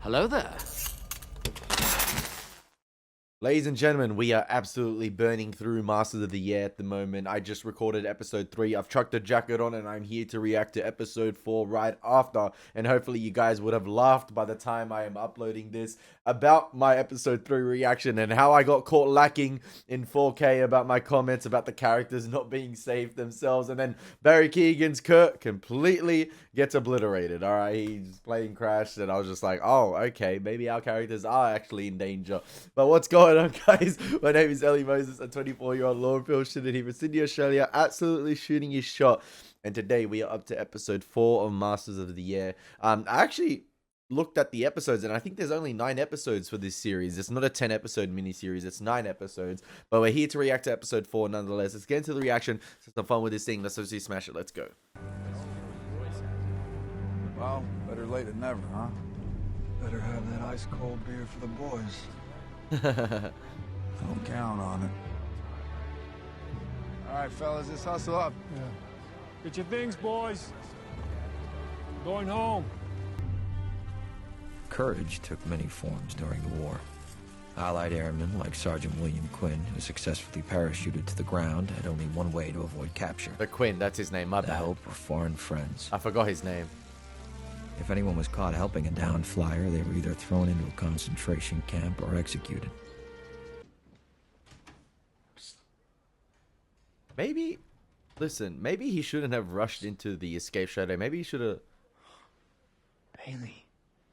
Hello there. Ladies and gentlemen, we are absolutely burning through Masters of the Year at the moment. I just recorded episode 3. I've chucked the jacket on and I'm here to react to episode 4 right after. And hopefully you guys would have laughed by the time I am uploading this about my episode 3 reaction and how I got caught lacking in 4K about my comments about the characters not being safe themselves. And then Barry Keoghan's Kurt completely gets obliterated. Alright, he's playing Crash and I was just like, oh, okay, maybe our characters are actually in danger. But what's going on, guys? My name is Elie Moses, a 24-year-old law and film student here in Sydney, Australia, absolutely shooting his shot. And today we are up to episode 4 of Masters of the Year. I actually looked at the episodes, and I think there's only 9 episodes for this series. It's not a 10-episode miniseries, it's 9 episodes. But we're here to react to episode 4 nonetheless. Let's get into the reaction. Let's have some fun with this thing. Let's see smash it. Let's go. Well, better late than never, huh? Better have that ice-cold beer for the boys. Don't count on it. All right, fellas, let's hustle up. Yeah. Get your things, boys. Going home. Courage took many forms during the war. Allied airmen like Sergeant William Quinn, who successfully parachuted to the ground, had only one way to avoid capture. The Quinn, that's his name, my The bad. help of foreign friends. I forgot his name. If anyone was caught helping a downed flyer, they were either thrown into a concentration camp or executed. Maybe, listen, maybe he shouldn't have rushed into the escape shadow. Maybe he should have... Bailey,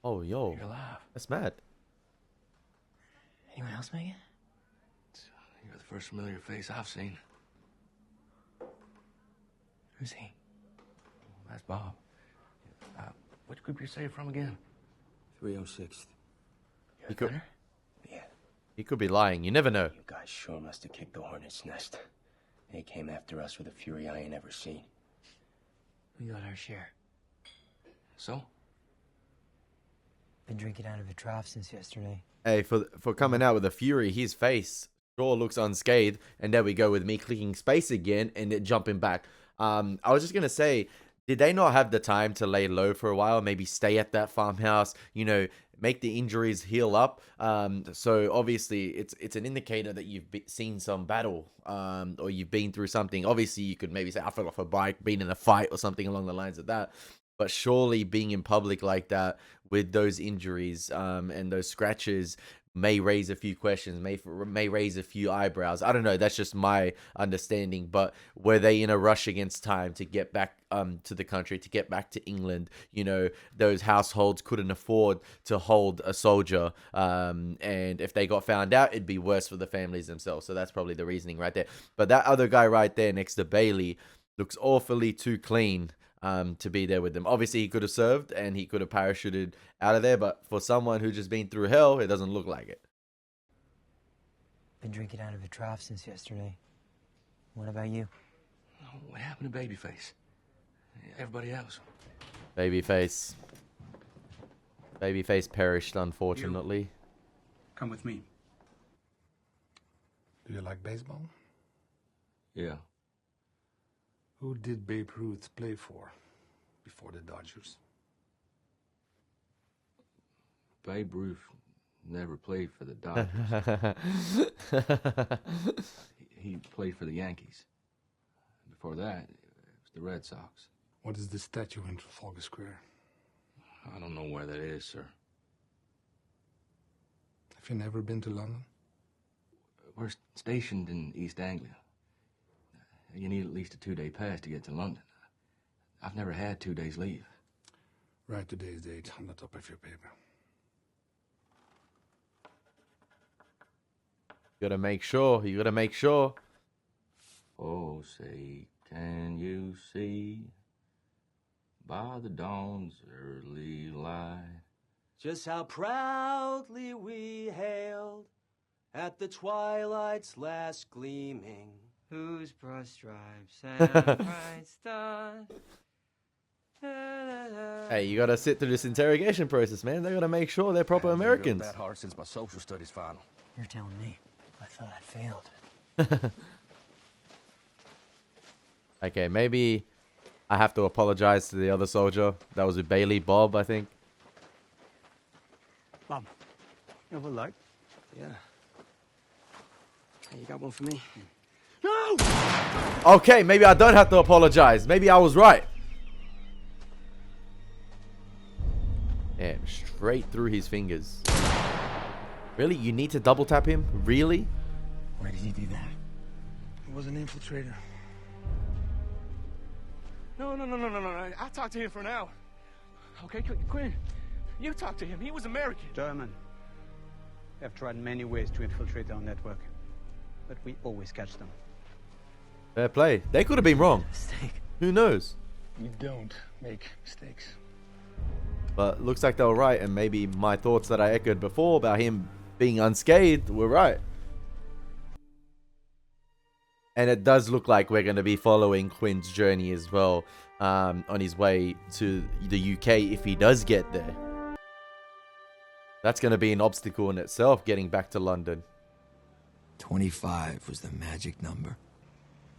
Oh, yo. you're alive. That's mad. Anyone else make it? You're the first familiar face I've seen. Who's he? That's Bob. Which group you say you're from again? 306th. You're He a could- gunner? Yeah, He could be lying. You never know. you guys sure must have kicked the hornet's nest. They came after us with a fury I ain't ever seen. We got our share. So? Been drinking out of a trough since yesterday. Hey, for coming out with a fury, his face sure looks unscathed. And there we go with me clicking space again and it jumping back. I was just going to say, did they not have the time to lay low for a while? Maybe stay at that farmhouse, you know, make the injuries heal up. So obviously it's an indicator that you've seen some battle or you've been through something. Obviously you could maybe say I fell off a bike, been in a fight or something along the lines of that. But surely being in public like that with those injuries and those scratches may raise a few questions, may raise a few eyebrows. I don't know. That's just my understanding. But were they in a rush against time to get back to the country, to get back to England? You know, those households couldn't afford to hold a soldier. And if they got found out, it'd be worse for the families themselves. So that's probably the reasoning right there. But that other guy right there next to Bailey looks awfully too clean to be there with them. Obviously, he could have served and he could have parachuted out of there, but for someone who just been through hell, it doesn't look like it. Been drinking out of a trough since yesterday. What about you? What happened to Babyface? Everybody else? Babyface perished, unfortunately. Come with me. Do you like baseball? Yeah. Who did Babe Ruth play for before the Dodgers? Babe Ruth never played for the Dodgers. he played for the Yankees. Before that, it was the Red Sox. What is the statue in Trafalgar Square? I don't know where that is, sir. Have you never been to London? We're stationed in East Anglia. You need at least a 2-day pass to get to London. I've never had 2 days leave. Write today's date on the top of your paper. You gotta make sure. Oh, say, can you see by the dawn's early light Just how proudly we hailed at the twilight's last gleaming. Whose broad stripes and bright stars. Hey, you gotta sit through this interrogation process, man. They gotta make sure they're proper Americans. That hard since my social studies final. You're telling me. I thought I failed. Okay, maybe I have to apologize to the other soldier. That was with Bailey, Bob, I think. Mum, you have a light? Yeah. Hey, you got one for me? No! Okay, maybe I don't have to apologize. Maybe I was right. Damn, straight through his fingers. Really? You need to double tap him? Really? Why did you do that? He was an infiltrator. No. I'll talk to him for an hour. Okay, Quinn, you talk to him. He was American. German. We have tried many ways to infiltrate our network, but we always catch them. Fair play. They could have been wrong. Mistake. Who knows? You don't make mistakes. But looks like they were right, and maybe my thoughts that I echoed before about him being unscathed were right. And it does look like we're going to be following Quinn's journey as well, on his way to the UK if he does get there. That's going to be an obstacle in itself, getting back to London. 25 was the magic number.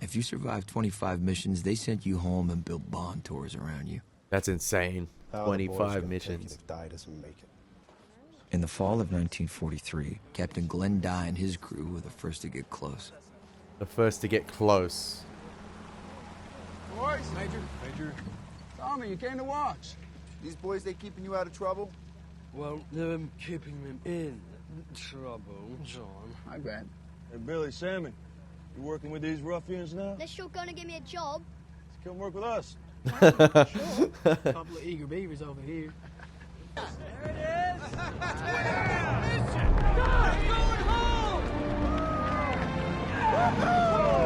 If you survived 25 missions, they sent you home and built bond tours around you. That's insane. 25 missions. In the fall of 1943, Captain Glenn Dye and his crew were the first to get close. The first to get close. Boys, Major. Tommy, you came to watch. These boys, they keeping you out of trouble? Well, them keeping them in trouble, John. I bet. Hey, Billy, Sammy, you working with these ruffians now? Unless you're gonna give me a job. Come work with us. Sure. Couple of eager beavers over here. There it is!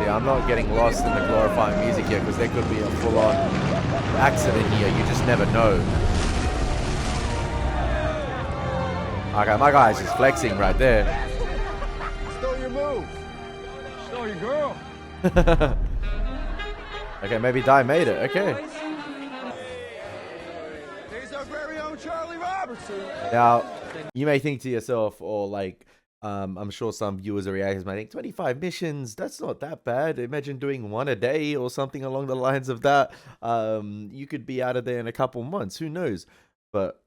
Yeah, I'm not getting lost in the glorifying music yet because there could be a full-on accident here. You just never know. Okay, my guy's just flexing right there. Stole your move. Stole your girl. Okay, maybe Dye made it. Okay. Here's our very own Charlie Robertson. Now, you may think to yourself, or like, I'm sure some viewers or reactors might think, 25 missions, that's not that bad. Imagine doing one a day or something along the lines of that. You could be out of there in a couple months. Who knows? But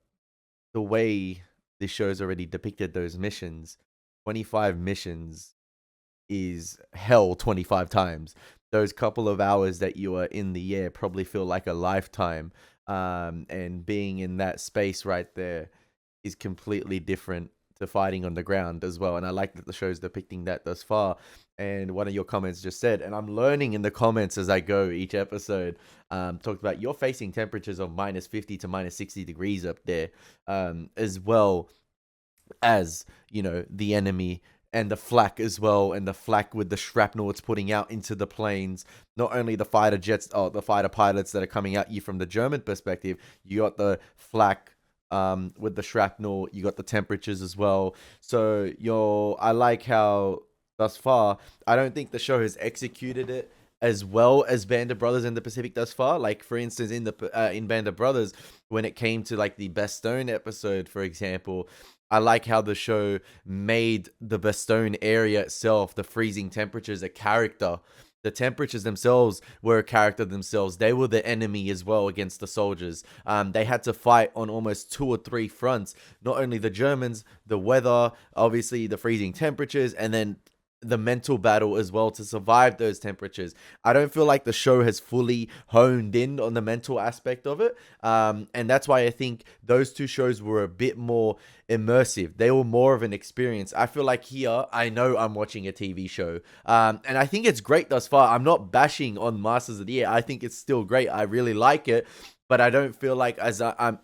the way this show's already depicted those missions, 25 missions is hell 25 times. Those couple of hours that you are in the air probably feel like a lifetime. And being in that space right there is completely different to fighting on the ground as well. And I like that the show's depicting that thus far. And one of your comments just said, and I'm learning in the comments as I go each episode, talked about you're facing temperatures of minus 50 to minus 60 degrees up there, as well as, you know, the enemy and the flak as well, and the flak with the shrapnel it's putting out into the planes. Not only the fighter jets, the fighter pilots that are coming at you from the German perspective, you got the flak with the shrapnel, you got the temperatures as well. So I like how thus far, I don't think the show has executed it as well as Band of Brothers in the Pacific thus far. Like, for instance, in Band of Brothers, when it came to like the Bastogne episode, for example, I like how the show made the Bastogne area itself, the freezing temperatures, a character. The temperatures themselves were a character themselves. They were the enemy as well against the soldiers. They had to fight on almost 2 or 3 fronts. Not only the Germans, the weather, obviously the freezing temperatures, and then the mental battle as well to survive those temperatures. I don't feel like the show has fully honed in on the mental aspect of it. And that's why I think those two shows were a bit more immersive. They were more of an experience. I feel like here, I know I'm watching a TV show. And I think it's great thus far. I'm not bashing on Masters of the Air. I think it's still great. I really like it. But I don't feel like I'm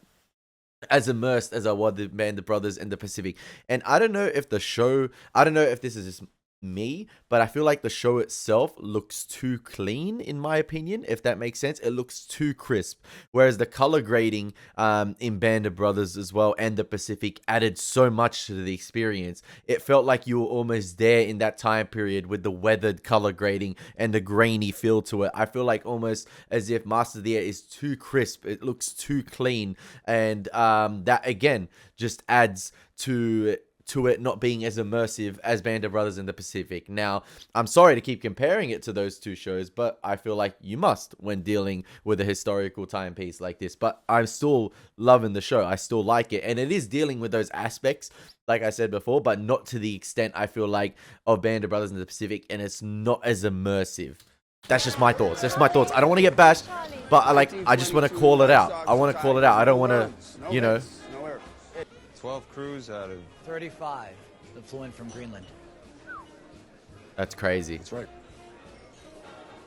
as immersed as I was the Band of Brothers and the Pacific. And I don't know if this is just me, but I feel like the show itself looks too clean, in my opinion, if that makes sense. It looks too crisp, whereas the color grading in Band of Brothers as well and the Pacific added so much to the experience. It felt like you were almost there in that time period with the weathered color grading and the grainy feel to it. I feel like almost as if Master of the Air is too crisp. It looks too clean, and that again just adds to to it not being as immersive as Band of Brothers in the Pacific. Now, I'm sorry to keep comparing it to those two shows, but I feel like you must when dealing with a historical timepiece like this. But I'm still loving the show. I still like it. And it is dealing with those aspects, like I said before, but not to the extent I feel like of Band of Brothers in the Pacific. And it's not as immersive. That's just my thoughts. That's my thoughts. I don't want to get bashed, but I just want to call it out. I want to call it out. I don't want to, you know. 12 crews out of 35 that flew in from Greenland. That's crazy. That's right.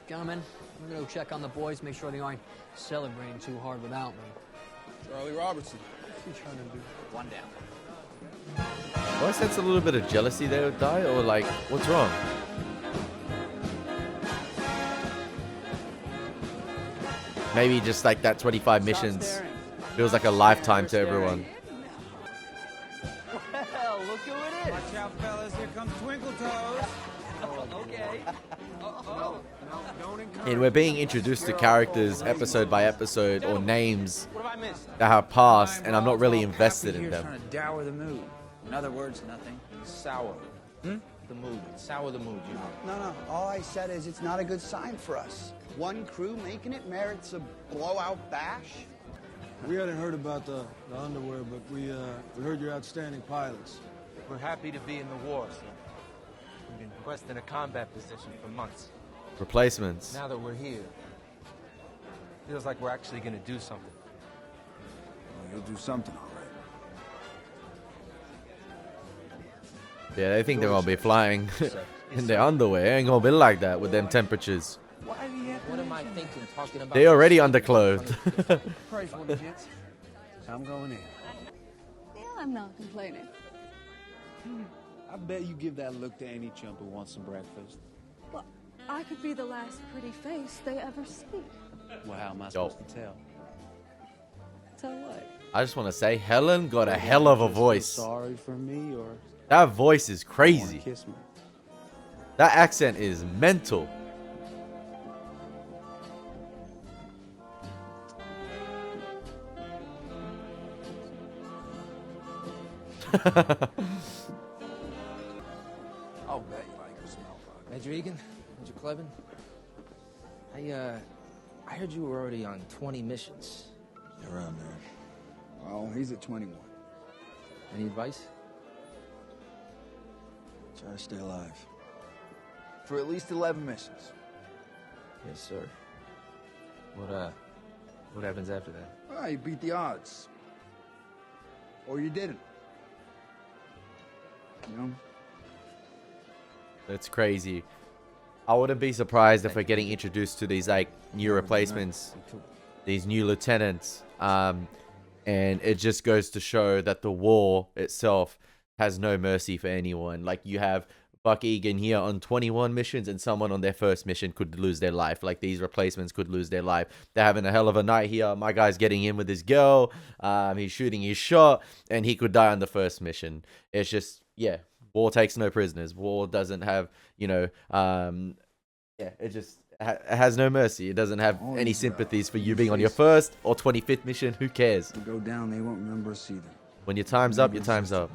Gentlemen, I'm gonna go check on the boys, make sure they aren't celebrating too hard without me. Charlie Robertson. What's he trying to do? One down. Do I sense a little bit of jealousy there with Di, or like, what's wrong? Maybe just like that 25 missions feels like a lifetime to everyone. Well, look who it is. Watch out, fellas. Here comes Twinkle Toes. Okay. And we're being introduced to characters episode by episode, or names that have passed, and I'm not really invested in them. Trying to dour the mood. In other words, nothing. Sour. The mood. Sour the mood, you know. No. All I said is it's not a good sign for us. One crew making it merits a blowout bash. We hadn't heard about the underwear, but we heard you're outstanding pilots. We're happy to be in the war, sir. We've been requesting a combat position for months. Replacements. Now that we're here, feels like we're actually going to do something. Well, you'll do something, all right. Yeah, they think they're gonna be flying in their underwear. Ain't gonna be like that with them temperatures. What am I thinking, talking about? They already underclothed. Price one gets. I'm going in. Yeah, I'm not complaining. I bet you give that look to any chump who wants some breakfast. Well, I could be the last pretty face they ever see. Well, how am I supposed to tell? Tell what? I just want to say, Helen got a hell of a voice. Sorry for me, or that voice is crazy. Kiss me. That accent is mental. I'll bet you like your smell. Major Egan, Major Clevin, I heard you were already on 20 missions. Around there. Oh, he's at 21. Any advice? Try to stay alive. For at least 11 missions. Yes, sir. What happens after that? Ah, you beat the odds. Or you didn't. You know? That's crazy. I wouldn't be surprised if we're getting introduced to these like new replacements, these new lieutenants, and it just goes to show that the war itself has no mercy for anyone. Like, you have Buck Egan here on 21 missions, and someone on their first mission could lose their life. Like, these replacements could lose their life. They're having a hell of a night here. My guy's getting in with his girl. He's shooting his shot, and he could die on the first mission. It's just, yeah, war takes no prisoners. War doesn't have, you know, it just has no mercy. It doesn't have any sympathies for you being on your first or 25th mission. Who cares? We go down, they won't remember us either. When your time's up, your time's up.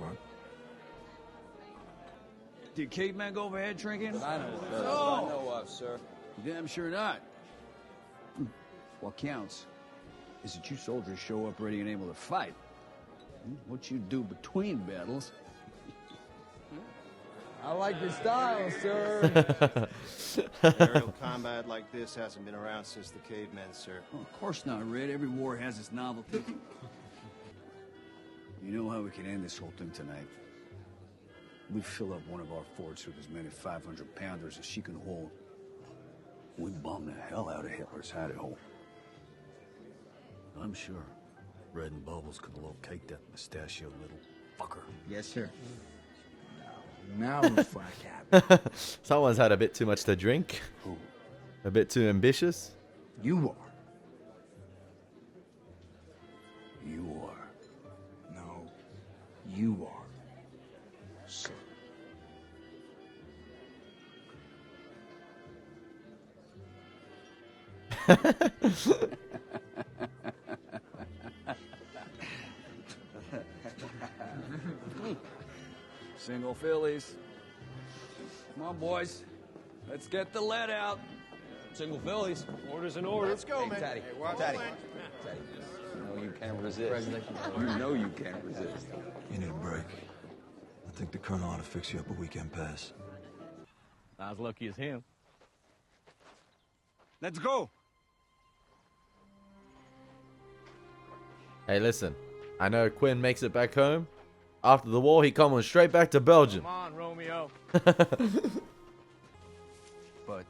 Did caveman go overhead drinking? I know of, sir. Damn sure not. What counts is that you soldiers show up ready and able to fight. What you do between battles. I like your style, sir. Aerial combat like this hasn't been around since the cavemen, sir. Oh, of course not, Red. Every war has its novelty. You know how we can end this whole thing tonight? We fill up one of our forts with as many 500-pounders as she can hold. We bomb the hell out of Hitler's hidey hole. I'm sure Red and Bubbles could locate that mustachioed little fucker. Yes, sir. Now we fry cap. Someone's had a bit too much to drink. Who? A bit too ambitious. You are. You are. No, you are. Sir. Single Phillies. Come on, boys. Let's get the lead out. Single Phillies. Orders in order. Let's go, Hey, man. Taddy. Hey, watch Taddy. the lane. Taddy. No, you can't resist. You know you can't resist. You need a break. I think the colonel ought to fix you up a weekend pass. Not as lucky as him. Let's go. Hey, listen. I know Quinn makes it back home. After the war, he coming straight back to Belgium. Come on, Romeo. But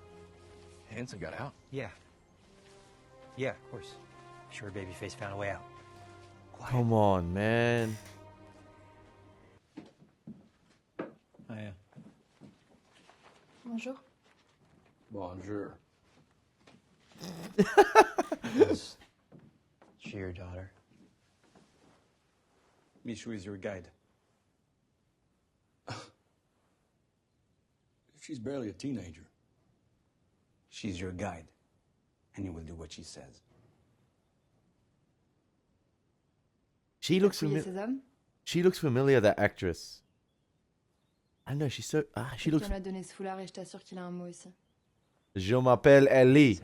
Hanson got out. Yeah. Yeah, of course. Sure, Babyface found a way out. Come on, man. Oh, yeah. Bonjour. Bonjour. Is she your daughter? Michu is your guide. She's barely a teenager. She's your guide, and you will do what she says. She looks familiar. She looks familiar, that actress. I know, she's so... she looks... On lui a donné ce foulard et je t'assure qu'il a un mot ici. Je m'appelle Elie.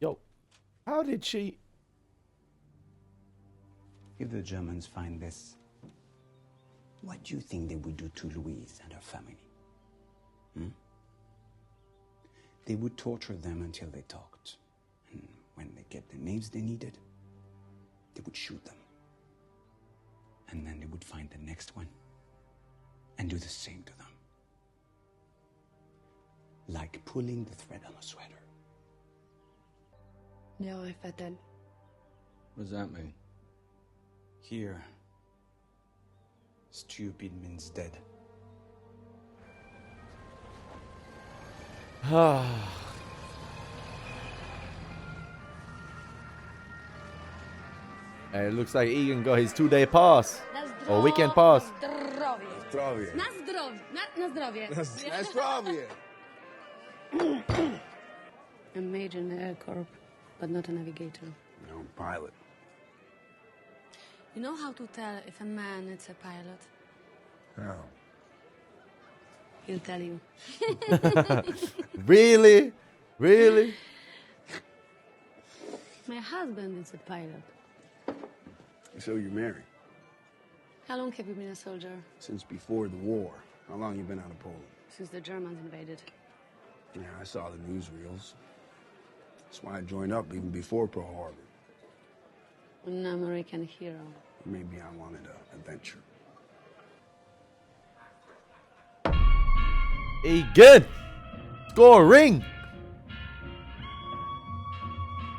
Yo, how did she... If the Germans find this, what do you think they would do to Louise and her family? They would torture them until they talked. And when they get the names they needed, they would shoot them. And then they would find the next one and do the same to them. Like pulling the thread on a sweater. L'erreur est fatale. What does that mean? Here, stupid means dead. Hey, it looks like Egan got his 2-day pass. Or weekend pass. Zdrowie. Na zdrowie. Na zdrowie. Na zdrowie. A mage in the Air Corps, but not a navigator. No, pilot. You know how to tell if a man is a pilot? How? He'll tell you. Really? Really? My husband is a pilot. So you're married? How long have you been a soldier? Since before the war. How long you been out of Poland? Since the Germans invaded. Yeah, I saw the newsreels. That's why I joined up even before Pearl Harbor. An American hero. Maybe I wanted an adventure. Egan! Score a ring!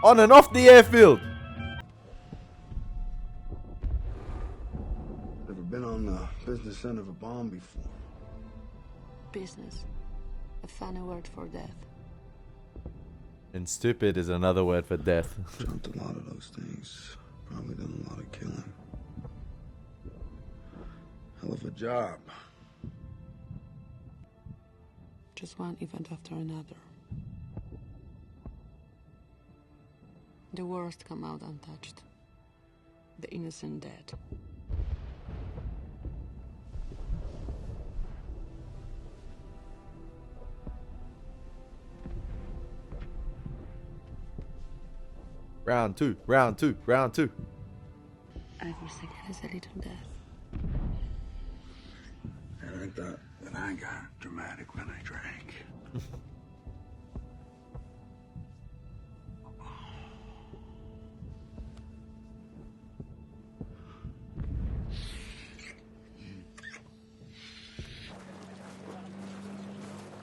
On and off the airfield! Ever been on the business end of a bomb before? Business. A funny word for death. And stupid is another word for death. Jumped a lot of those things. Probably done a lot of killing. Hell of a job. Just one event after another. The worst come out untouched. The innocent dead. Round two, round two, round two. Every second is a little death. And I thought that I got dramatic when I drank.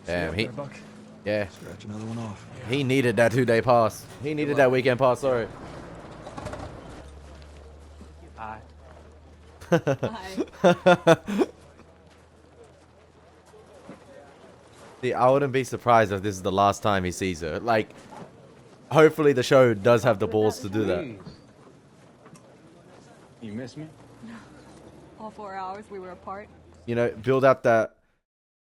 Damn, he... Yeah. Scratch another one off. He needed that 2-day pass. He needed that weekend pass, sorry. Hi. See, I wouldn't be surprised if this is the last time he sees her. Like, hopefully the show does have the balls to do that. You miss me? All 4 hours we were apart. You know, build up that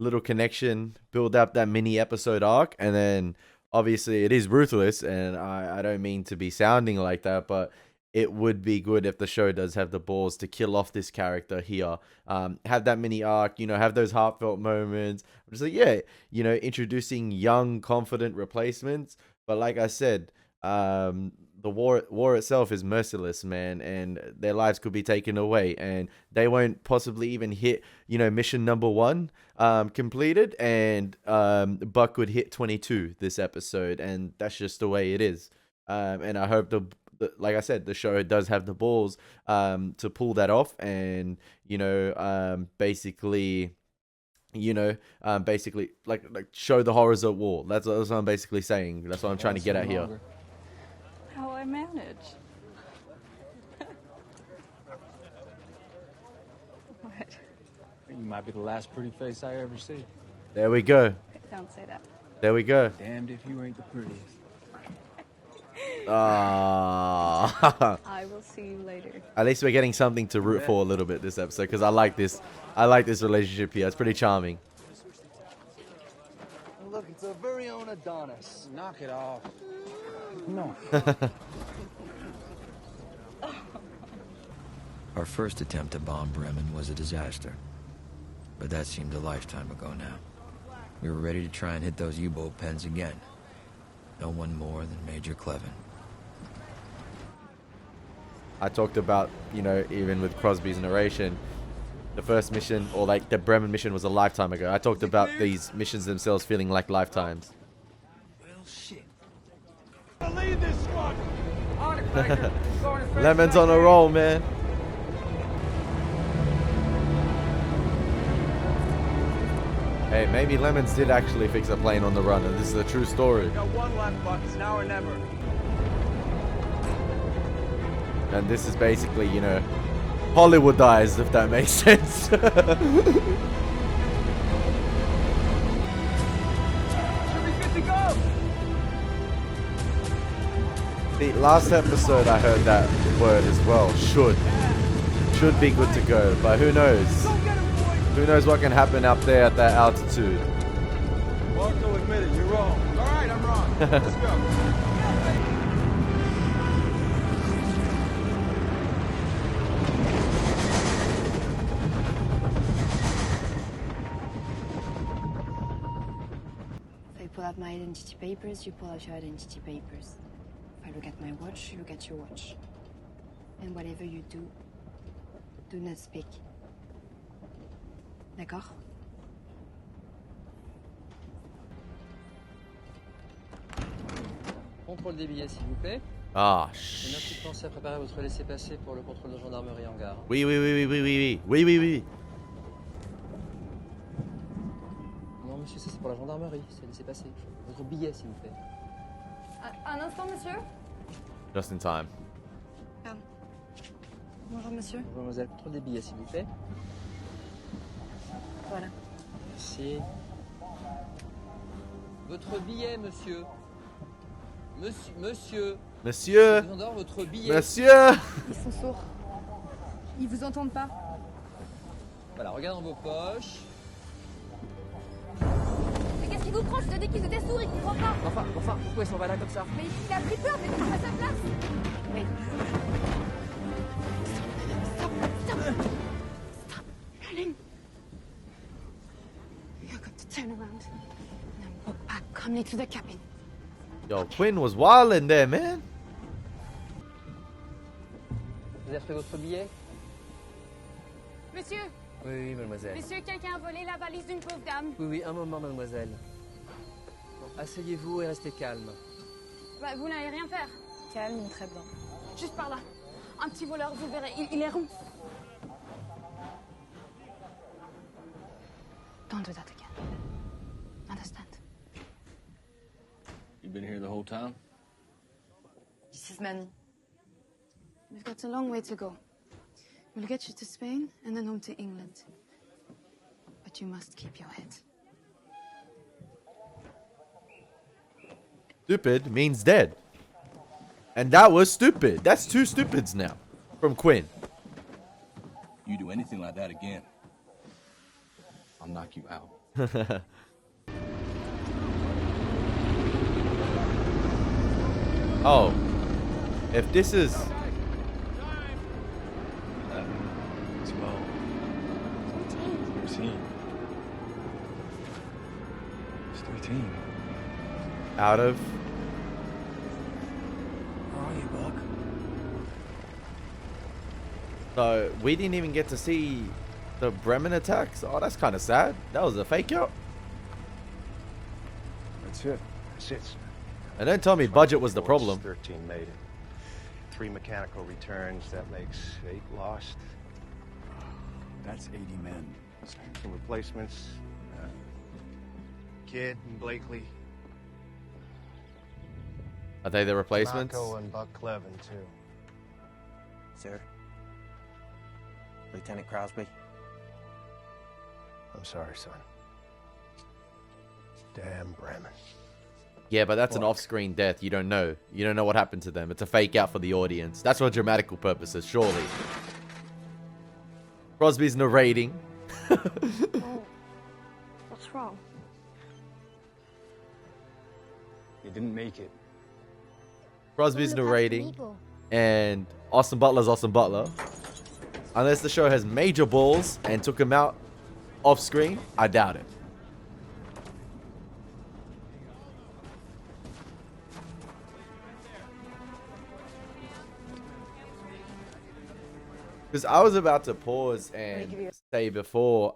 little connection, build up that mini episode arc, and then obviously it is ruthless, and I don't mean to be sounding like that, but it would be good if the show does have the balls to kill off this character here, have that mini arc, have those heartfelt moments. I'm just like, yeah, introducing young, confident replacements. But like I said, the war itself is merciless, man, and their lives could be taken away, and they won't possibly even hit, mission number 1 completed, and Buck would hit 22 this episode, and that's just the way it is. And I hope like I said, the show does have the balls to pull that off, and basically like show the horrors of war. That's what I'm basically saying. That's what I'm trying to get at here. How I manage. What? You might be the last pretty face I ever see. There we go. Don't say that. There we go. Damned if you ain't the prettiest. I will see you later. At least we're getting something to root for a little bit this episode, because I like this relationship here. It's pretty charming. Look, it's our very own Adonis. Knock it off. No. Our first attempt to bomb Bremen was a disaster, but that seemed a lifetime ago now. We were ready to try and hit those U-boat pens again. No one more than Major Clevin. I talked about, even with Crosby's narration, the first mission, or like the Bremen mission, was a lifetime ago. I talked about these missions themselves feeling like lifetimes. Well, shit. Lead this squad. Lemon's on a roll, man. Hey, maybe Lemons did actually fix a plane on the run, and this is a true story. We got one left, Buck. It's now or never. And this is basically, Hollywoodized, if that makes sense. Should be good to go. The last episode I heard that word as well. Should be good to go, but who knows? Who knows what can happen up there at that altitude? Marco, admit it, you're wrong. All right, I'm wrong. Let's go. If I pull out my identity papers, you pull out your identity papers. If I look at my watch, you look at your watch. And whatever you do, do not speak. D'accord? Contrôle des billets, s'il vous plaît. Ah, Et merci de penser à préparer votre laissez-passer pour le contrôle de gendarmerie en gare. Oui. Oui. Non, monsieur, ça c'est pour la gendarmerie, c'est laissez-passer. Votre billet, s'il vous plaît. Un instant, monsieur. Just in time. Bonjour, monsieur. Bonjour, mademoiselle. Contrôle des billets, s'il vous plaît. Voilà. Merci. Votre billet, monsieur. Monsieur. Je vous endors votre billet. Monsieur. Ils sont sourds. Ils vous entendent pas. Voilà, regardez dans vos poches. Mais qu'est-ce qui vous prend? Je te dis qu'ils étaient sourds, ils comprennent pas. Enfin, pourquoi ils sont pas là comme ça? Mais il a pris peur, mais tu à sa place. Oui. Stop. Darling. You're going to turn around and walk back calmly to the cabin. Yo, Quinn was wild in there, man. Vous avez repris votre billet? Monsieur. Oui, mademoiselle. Monsieur, quelqu'un a volé la valise d'une pauvre dame. Oui, un moment, mademoiselle. Bon, asseyez-vous et restez calme. Bah, vous n'allez rien faire. Calme, très bien. Juste par là. Un petit voleur, vous verrez, il est rond. Don't do that again. Understand? You been here the whole time? This is Manny. We've got a long way to go. We'll get you to Spain and then home to England. But you must keep your head. Stupid means dead. And that was stupid. That's 2 stupids now. From Quinn. You do anything like that again, I'll knock you out. Oh, if this is 12. It's 13. It's 13. out of. Where are you, Buck? So we didn't even get to see the Bremen attacks. Oh, that's kind of sad. That was a fake out. That's it. That's it, sir. And don't tell me budget was the problem. 13 made it. 3 mechanical returns. That makes 8 lost. That's 80 men. Some replacements. Kidd and Blakely. Are they the replacements? Marco and Buck Clevin, too. Sir? Lieutenant Crosby? I'm sorry, son. Damn Bremen. Yeah, but that's an off-screen death. You don't know. You don't know what happened to them. It's a fake out for the audience. That's for dramatical purposes, surely. Crosby's narrating. Oh, what's wrong? You didn't make it. Crosby's narrating. And Austin Butler's Austin Butler. Unless the show has major balls and took him out off-screen, I doubt it. Because I was about to pause and say before,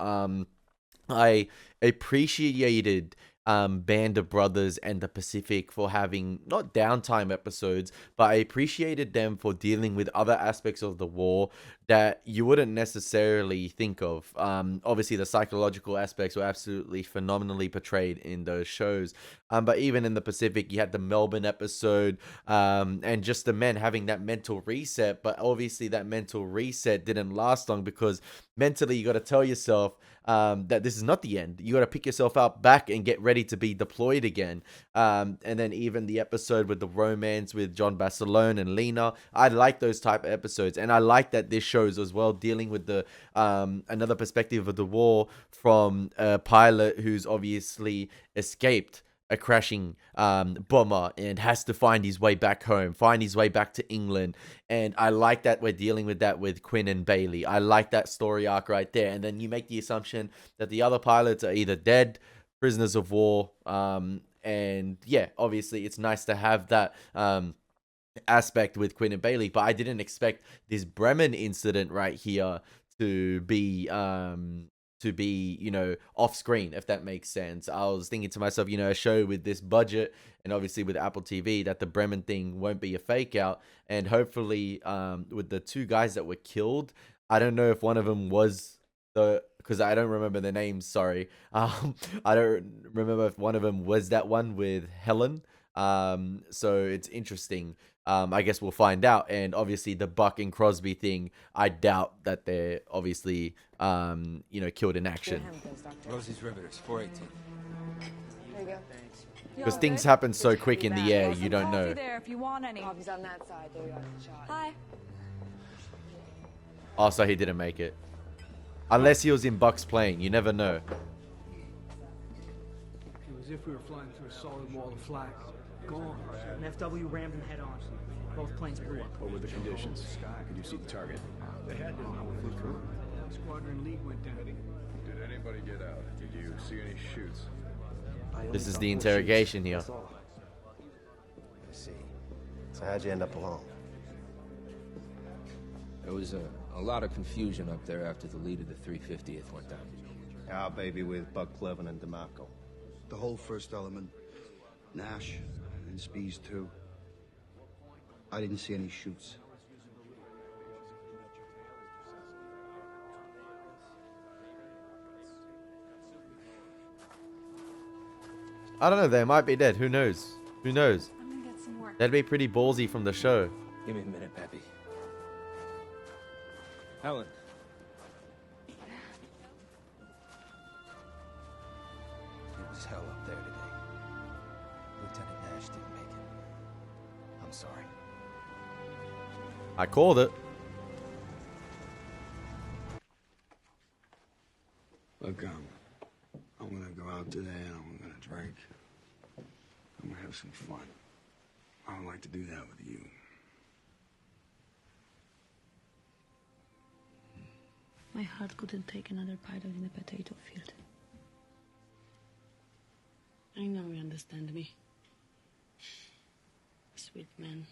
I appreciated Band of Brothers and the Pacific for having not downtime episodes, but I appreciated them for dealing with other aspects of the war that you wouldn't necessarily think of. Obviously, the psychological aspects were absolutely phenomenally portrayed in those shows. But even in the Pacific, you had the Melbourne episode and just the men having that mental reset. But obviously, that mental reset didn't last long because mentally, you got to tell yourself that this is not the end. You got to pick yourself up back and get ready to be deployed again. And then even the episode with the romance with John Basilone and Lena, I like those type of episodes, and I like that this shows as well, dealing with the another perspective of the war from a pilot who's obviously escaped a crashing bomber and has to find his way back home, find his way back to England. And I like that we're dealing with that with Quinn and Bailey. I like that story arc right there. And then you make the assumption that the other pilots are either dead, prisoners of war, and yeah, obviously it's nice to have that aspect with Quinn and Bailey, but I didn't expect this Bremen incident right here to be you know, off screen, if that makes sense. I was thinking to myself, you know, a show with this budget and obviously with Apple TV, that the Bremen thing won't be a fake out. And hopefully with the 2 guys that were killed, I don't know if one of them was because I don't remember the names, sorry. I don't remember if one of them was that one with Helen. So it's interesting. I guess we'll find out. And obviously the Buck and Crosby thing, I doubt that they're obviously, you know, killed in action. Rosie's Riveters, 418. There you go. Because things happen so quick in the air, you don't know. There, if you want any. Bob's on that side. There you are. Hi. Oh, so he didn't make it. Unless he was in Buck's plane, you never know. It was as if we were flying through a solid wall of flak. Gone. An FW rammed him head on. Both planes blew up. What were the conditions? Could you see the target? They had to. We flew through. Squadron lead went down. Did anybody get out? Did you see any shoots? This is the interrogation here. I see. So how'd you end up alone? There was a lot of confusion up there after the lead of the 350th went down. Our baby with Buck Clevin and DeMarco. The whole first element. Nash and Spies too. I didn't see any shoots. I don't know, they might be dead. Who knows? Who knows? I'm gonna get some work. That'd be pretty ballsy from the show. Give me a minute, Pappy. Helen. It was hell up there today. Lieutenant Nash didn't make it. I'm sorry. I called it. Look, I'm gonna go out today and I'm gonna drink. I'm gonna have some fun. I would like to do that with you. My heart couldn't take another pilot in a potato field. I know you understand me. Sweet man.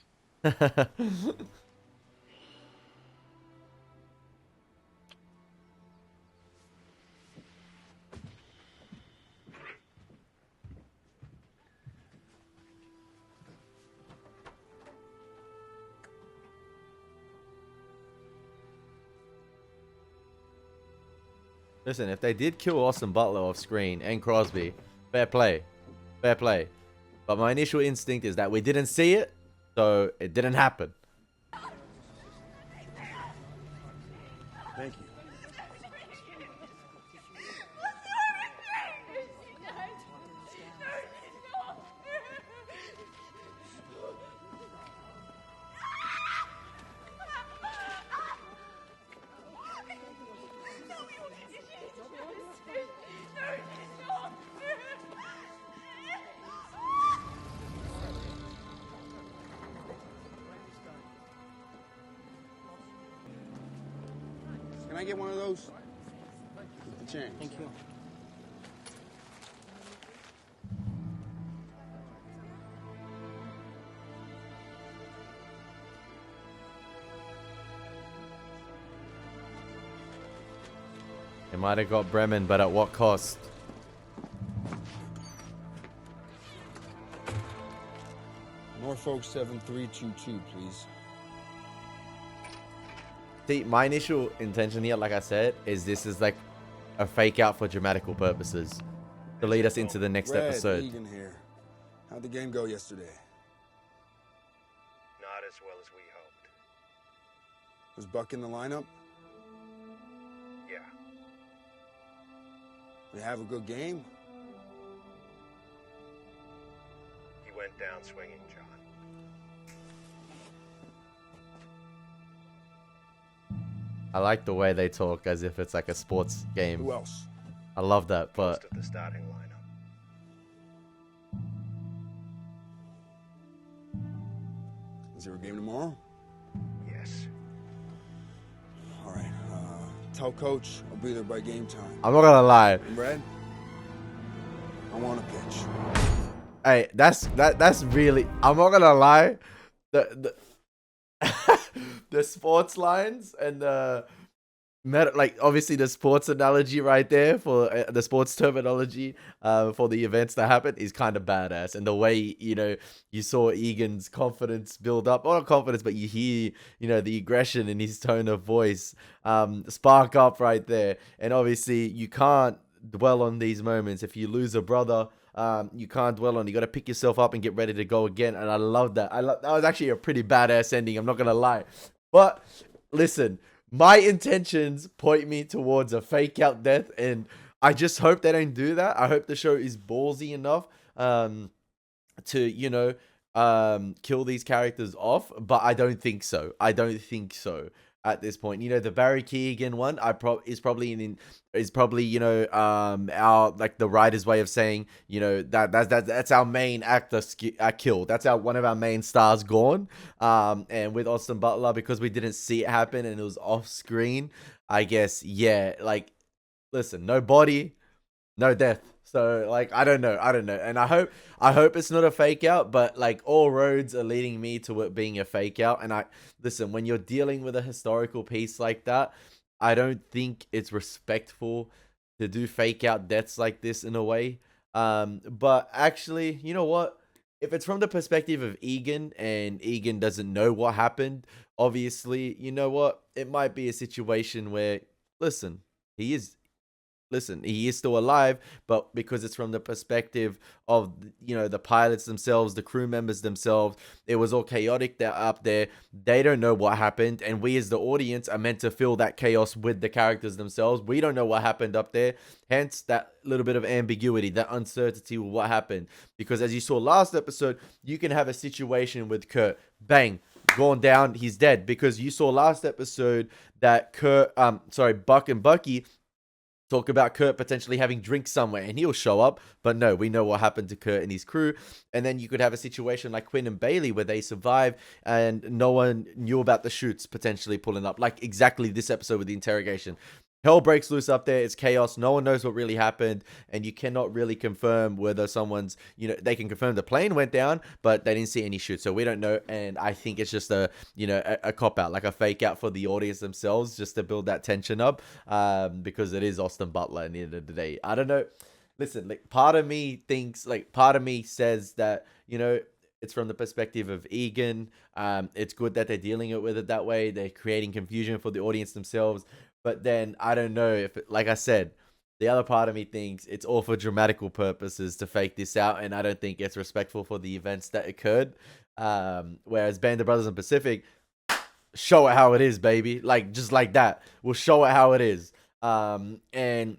Listen, if they did kill Austin Butler off screen and Crosby, fair play. Fair play. But my initial instinct is that we didn't see it, so it didn't happen. Thank you. Can I get one of those? With the change. Thank you. They might have got Bremen, but at what cost? Norfolk 7322, please. See, my initial intention here, like I said, is this is like a fake out for dramatical purposes to lead us into the next episode. Egan here. How'd the game go yesterday? Not as well as we hoped. Was Buck in the lineup? Yeah. We have a good game? He went down swinging, John. I like the way they talk as if it's like a sports game. Who else? I love that, but Most of the starting lineup. Is there a game tomorrow? Yes. All right. Tell Coach I'll be there by game time. I'm not gonna lie. And Brad, I want a pitch. Hey, that's really. I'm not gonna lie. The the sports lines and the like obviously the sports analogy right there for the sports terminology for the events that happen is kind of badass, and the way you saw Egan's confidence build up, or not confidence, but you hear the aggression in his tone of voice spark up right there. And obviously you can't dwell on these moments. If you lose a brother, you can't dwell on. You got to pick yourself up and get ready to go again. And I love that. That was actually a pretty badass ending. I'm not gonna lie. But listen, my intentions point me towards a fake out death, and I just hope they don't do that. I hope the show is ballsy enough to kill these characters off. But I don't think so. I don't think so. At this point, the Barry Keoghan one, is probably our like the writer's way of saying that's our main actor killed. That's one of our main stars gone. And with Austin Butler, because we didn't see it happen and it was off screen, I guess listen, no body, no death. So like I don't know, and I hope it's not a fake out, but like all roads are leading me to it being a fake out. And listen, when you're dealing with a historical piece like that, I don't think it's respectful to do fake out deaths like this in a way. But actually, you know what? If it's from the perspective of Egan and Egan doesn't know what happened, obviously, you know what? It might be a situation where, listen, he is still alive, but because it's from the perspective of, the pilots themselves, the crew members themselves, it was all chaotic. They're up there. They don't know what happened. And we as the audience are meant to feel that chaos with the characters themselves. We don't know what happened up there. Hence that little bit of ambiguity, that uncertainty with what happened. Because as you saw last episode, you can have a situation with Kurt, bang, gone down, he's dead. Because you saw last episode that Buck and Bucky talk about Kurt potentially having drinks somewhere and he'll show up, but no, we know what happened to Kurt and his crew. And then you could have a situation like Quinn and Bailey where they survive and no one knew about the shoots potentially pulling up, like exactly this episode with the interrogation. Hell breaks loose up there. It's chaos. No one knows what really happened. And you cannot really confirm whether someone's, they can confirm the plane went down, but they didn't see any shoots. So we don't know. And I think it's just a cop out, like a fake out for the audience themselves, just to build that tension up. Because it is Austin Butler at the end of the day. I don't know. Listen, like part of me says that, it's from the perspective of Egan. It's good that they're dealing with it that way. They're creating confusion for the audience themselves. But then I don't know if, like I said, the other part of me thinks it's all for dramatical purposes to fake this out. And I don't think it's respectful for the events that occurred. Whereas Band of Brothers and Pacific, show it how it is, baby. Like, just like that. We'll show it how it is. And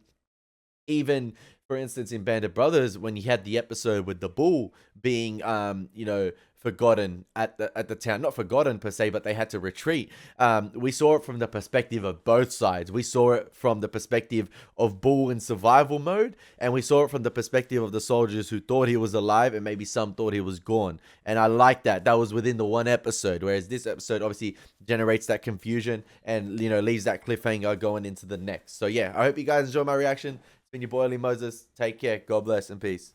even, for instance, in Band of Brothers, when you had the episode with the bull being, forgotten at the town, not forgotten per se, but they had to retreat. We saw it from the perspective of both sides. We saw it from the perspective of Bull in survival mode, and we saw it from the perspective of the soldiers who thought he was alive, and maybe some thought he was gone. And I like that. That was within the one episode, whereas this episode obviously generates that confusion and leaves that cliffhanger going into the next. So yeah, I hope you guys enjoy my reaction. It's been your boy Elie Moses. Take care. God bless and peace.